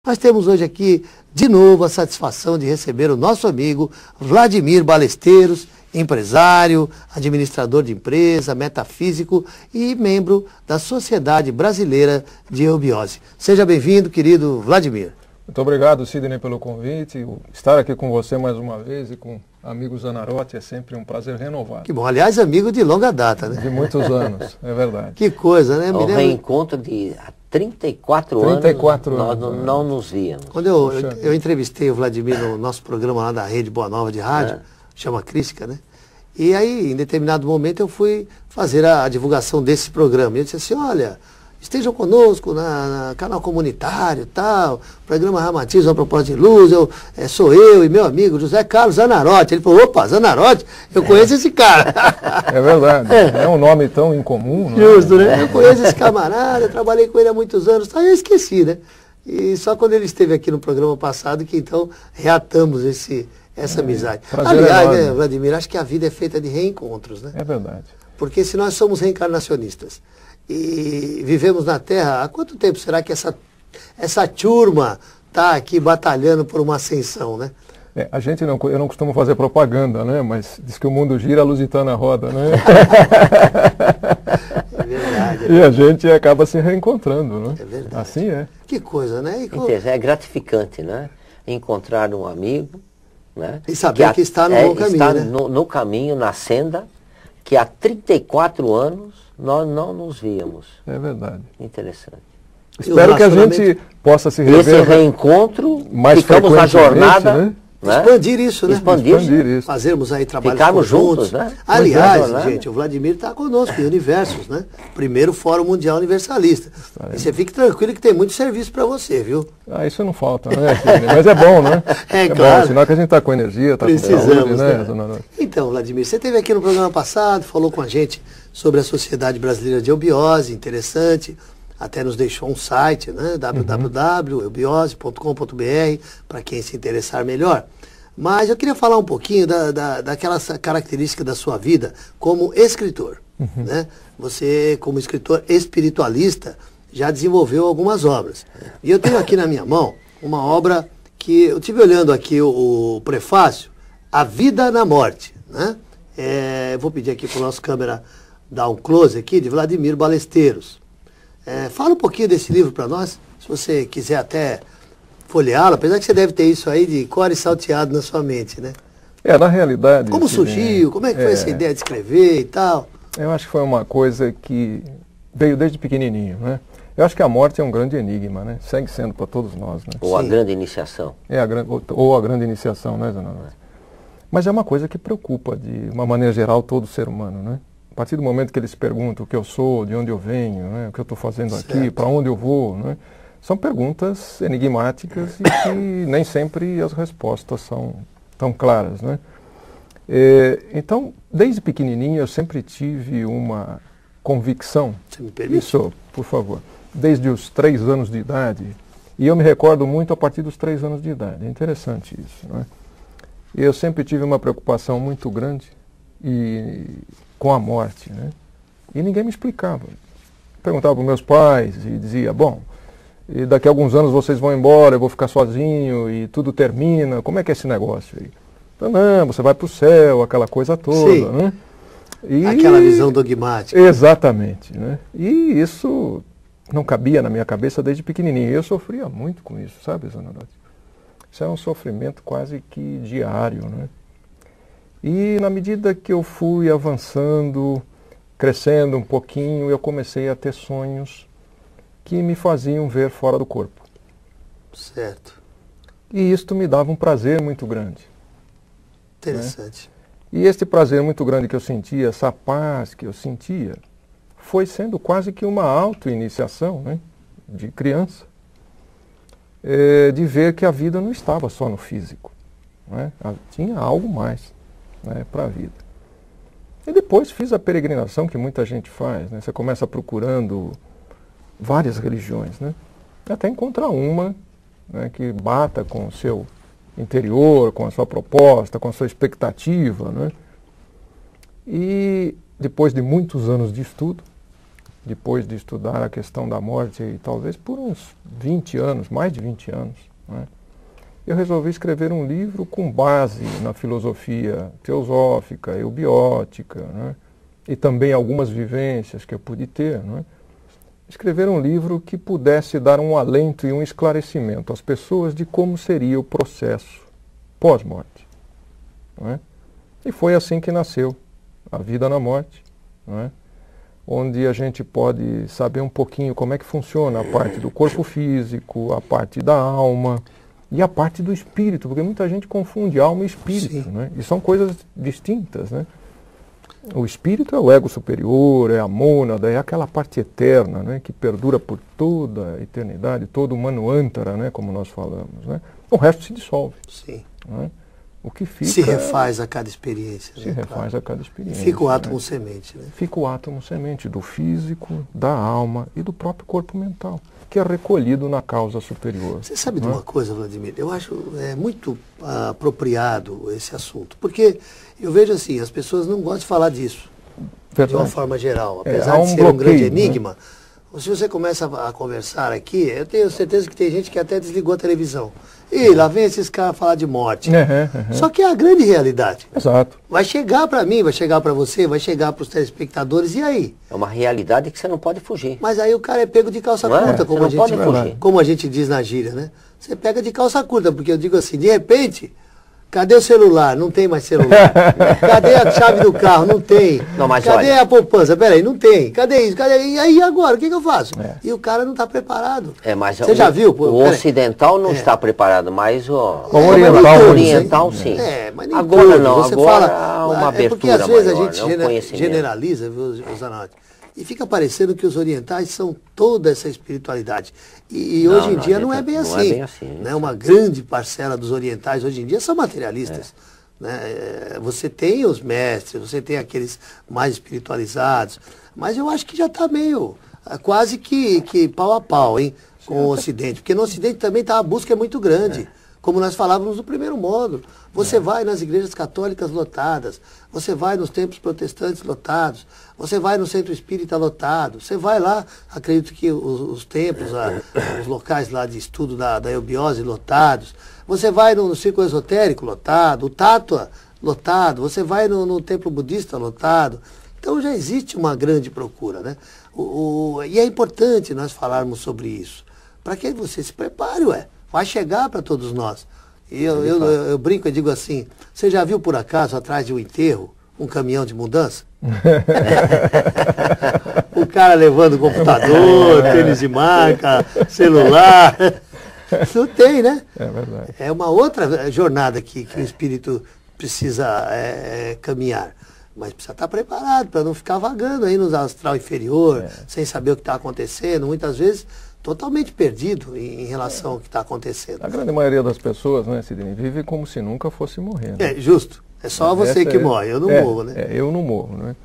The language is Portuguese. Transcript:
Nós temos hoje aqui, de novo, a satisfação de receber o nosso amigo Vladimir Ballesteros, empresário, administrador de empresa, metafísico e membro da Sociedade Brasileira de Eubiose. Seja bem-vindo, querido Vladimir. Muito obrigado, Sidney, pelo convite. Estar aqui com você mais uma vez e com amigos Zanarotti é sempre um prazer renovado. Que bom. Aliás, amigo de longa data, né? De muitos anos, é verdade. Que coisa, né? É um reencontro de há 34 anos, nós não nos víamos. Quando eu entrevistei o Vladimir no nosso programa lá da Rede Boa Nova de Rádio, chama Crística, né? E aí, em determinado momento, eu fui fazer a divulgação desse programa. E eu disse assim, olha, estejam conosco na canal comunitário e tal, o programa Ramatiza, uma proposta de luz, sou eu e meu amigo José Carlos Zanarotti. Ele falou, opa, Zanarotti, eu conheço esse cara. É verdade, é um nome tão incomum. Justo, né? Eu conheço esse camarada, eu trabalhei com ele há muitos anos, aí eu esqueci, né? E só quando ele esteve aqui no programa passado que então reatamos essa amizade. Aliás, né, Vladimir, acho que a vida é feita de reencontros, né? É verdade. Porque se nós somos reencarnacionistas e vivemos na Terra, há quanto tempo será que essa turma está aqui batalhando por uma ascensão, né? Eu não costumo fazer propaganda, né? Mas diz que o mundo gira, a lusitana roda, né? É verdade. E a gente acaba se reencontrando, né? É verdade. Assim é. Que coisa, né? É gratificante, né? Encontrar um amigo, né? E saber que está no bom caminho, está né? no caminho, na senda, que há 34 anos nós não nos víamos. É verdade. Interessante. Espero que a gente possa se rever. Esse reencontro, mais ficamos na jornada, né? Expandir isso, né? Expandir isso. Fazermos aí trabalhos Ficarmos conjuntos. juntos, né? Aliás, gente, o Vladimir está conosco em Universos, né? Primeiro Fórum Mundial Universalista. E você fique tranquilo que tem muito serviço para você, viu? Isso não falta, né? Mas é bom, né? É claro. Bom, sinal que a gente está com energia, está com saúde, né? Então, Vladimir, você esteve aqui no programa passado, falou com a gente sobre a Sociedade Brasileira de Eubiose, interessante. Até nos deixou um site, né? www.eubiose.com.br, para quem se interessar melhor. Mas eu queria falar um pouquinho daquela característica da sua vida como escritor. Né? Você, como escritor espiritualista, já desenvolveu algumas obras. E eu tenho aqui na minha mão uma obra que eu estive olhando aqui o prefácio, A Vida na Morte. Né? Eu vou pedir aqui para o nosso câmera dar um close aqui, de Vladimir Ballesteros. Fala um pouquinho desse livro para nós, se você quiser até folheá-lo, apesar que você deve ter isso aí de core salteado na sua mente, né? Na realidade... Como surgiu? Como é que foi essa ideia de escrever e tal? Eu acho que foi uma coisa que veio desde pequenininho, né? Eu acho que a morte é um grande enigma, né? Segue sendo para todos nós, né? Ou a grande iniciação. Ou a grande iniciação, né, Zanarotti? Mas é uma coisa que preocupa, de uma maneira geral, todo ser humano, né? A partir do momento que eles perguntam o que eu sou, de onde eu venho, né, o que eu estou fazendo aqui, para onde eu vou, né, são perguntas enigmáticas e que nem sempre as respostas são tão claras, né? Então, desde pequenininho, eu sempre tive uma convicção. Você me permite? Isso, por favor. Desde os 3 anos de idade, e eu me recordo muito a partir dos 3 anos de idade. É interessante isso, né? Eu sempre tive uma preocupação muito grande com a morte, né? E ninguém me explicava. Perguntava para meus pais e dizia, bom, e daqui a alguns anos vocês vão embora, eu vou ficar sozinho e tudo termina, como é que é esse negócio aí? Então, não, você vai para o céu, aquela coisa toda, sim, né? Aquela visão dogmática. Exatamente, né? E isso não cabia na minha cabeça desde pequenininho. Eu sofria muito com isso, sabe, Zanarotti? Isso é um sofrimento quase que diário, né? E na medida que eu fui avançando, crescendo um pouquinho, eu comecei a ter sonhos que me faziam ver fora do corpo. Certo. E isto me dava um prazer muito grande. Interessante. Né? E este prazer muito grande que eu sentia, essa paz que eu sentia, foi sendo quase que uma auto-iniciação, né, de criança, de ver que a vida não estava só no físico, né? Tinha algo mais, né, para a vida. E depois fiz a peregrinação que muita gente faz, né? Você começa procurando várias religiões, né? Até encontrar uma, né, que bata com o seu interior, com a sua proposta, com a sua expectativa, né? E depois de muitos anos de estudo, depois de estudar a questão da morte, e talvez por uns 20 anos, mais de 20 anos, né, eu resolvi escrever um livro com base na filosofia teosófica, eubiótica, né, e também algumas vivências que eu pude ter, né, escrever um livro que pudesse dar um alento e um esclarecimento às pessoas de como seria o processo pós-morte. Né? E foi assim que nasceu A Vida na Morte, né? Onde a gente pode saber um pouquinho como é que funciona a parte do corpo físico, a parte da alma e a parte do espírito, porque muita gente confunde alma e espírito, né? E são coisas distintas, né? O espírito é o ego superior, é a mônada, é aquela parte eterna, né, que perdura por toda a eternidade, todo o manvantara, né, como nós falamos. Né? O resto se dissolve. Sim. Né? O que fica se refaz a cada experiência. Se refaz a cada experiência. Fica o átomo semente. Né? Fica o átomo semente do físico, da alma e do próprio corpo mental, que é recolhido na causa superior. Você sabe de uma coisa, Vladimir? Eu acho muito apropriado esse assunto, porque eu vejo assim, as pessoas não gostam de falar disso, de uma forma geral, apesar de ser um grande enigma. Né? Se você começa a conversar aqui, eu tenho certeza que tem gente que até desligou a televisão. E lá vem esses caras falar de morte. Só que é a grande realidade. Exato. Vai chegar para mim, vai chegar para você, vai chegar para os telespectadores, e aí? É uma realidade que você não pode fugir. Mas aí o cara é pego de calça curta, como a gente diz na gíria, né? Você pega de calça curta, porque eu digo assim, de repente, cadê o celular? Não tem mais celular. Cadê a chave do carro? Não tem. Não, mas cadê olha, a poupança? Peraí, não tem. Cadê isso? Cadê? E aí agora? O que eu faço? E o cara não está preparado. Mas você já viu? O ocidental não está preparado, mas o oriental sim. Mas nem agora tudo. não, você agora fala, há uma abertura porque às vezes maior, a gente generaliza, viu, Zanotti? E fica parecendo que os orientais são toda essa espiritualidade. E hoje em dia não é bem assim. É bem assim, né? Uma grande parcela dos orientais hoje em dia são materialistas. Né? Você tem os mestres, você tem aqueles mais espiritualizados, mas eu acho que já está meio, quase que pau a pau, hein, com o Ocidente. Porque no Ocidente também a busca é muito grande. Como nós falávamos no primeiro módulo. Você vai nas igrejas católicas lotadas, você vai nos templos protestantes lotados, você vai no centro espírita lotado, você vai lá, acredito que os templos, os locais lá de estudo da eubiose lotados, você vai no círculo esotérico lotado, o Tátua lotado, você vai no templo budista lotado. Então já existe uma grande procura, né? E é importante nós falarmos sobre isso, para que você se prepare, vai chegar para todos nós. E eu brinco e digo assim, você já viu por acaso atrás de um enterro um caminhão de mudança? O cara levando computador, tênis de marca, celular. Não tem, né? É verdade. É uma outra jornada que o espírito precisa caminhar. Mas precisa estar preparado para não ficar vagando aí no astral inferior, sem saber o que está acontecendo. Muitas vezes totalmente perdido em relação ao que está acontecendo. A grande maioria das pessoas, né, Sidney, vive como se nunca fosse morrer. Né? Justo. É só você que morre, eu não morro, né? Eu não morro, né?